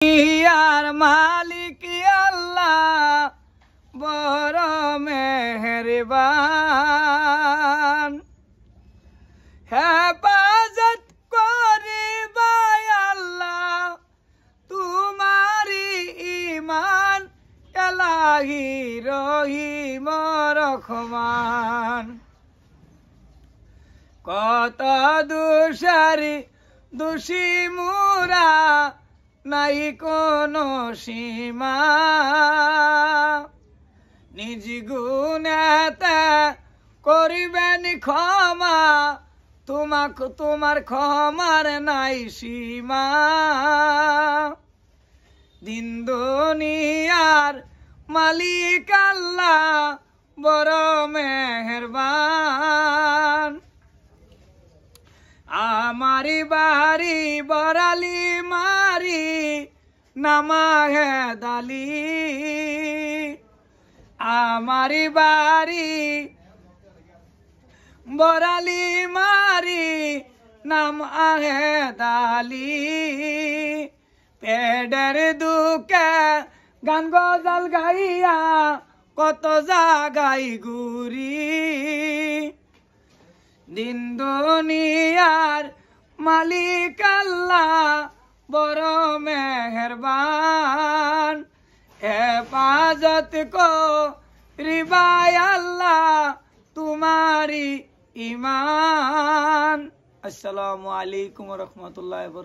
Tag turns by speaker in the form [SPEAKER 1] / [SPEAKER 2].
[SPEAKER 1] ইয়ার মালিক আল্লাহ বড় মেহেরবান, হেফাজত করিবা আল্লাহ তোমারি ঈমান, এলাহি রহিম রহমান। কত দোষারি দোষী মুরা, নাই কোনো সীমা, নিজ গুণেতে করিবেন ক্ষমা, তোমার ক্ষমার নাই সীমা। দিন দুনিয়ার মালিক আল্লাহ বড় মেহেরবান। আমারি বাড়ি বরালি মারি নামাহে দালি, আমারি বাড়ি বরালি মারি নাম আহে দালি। পেডের দুঃখে গান গজাল গাইয়া কত জাগাই ঘুরি, দিন দুনিয়ার মালিক আল্লাহ বড় মেহেরবান। হেফাজত করিবা আল্লাহ তোমারি ঈমান। আসসালামু আলাইকুম ওয়া রাহমাতুল্লাহি ওয়া বারাকাতুহু।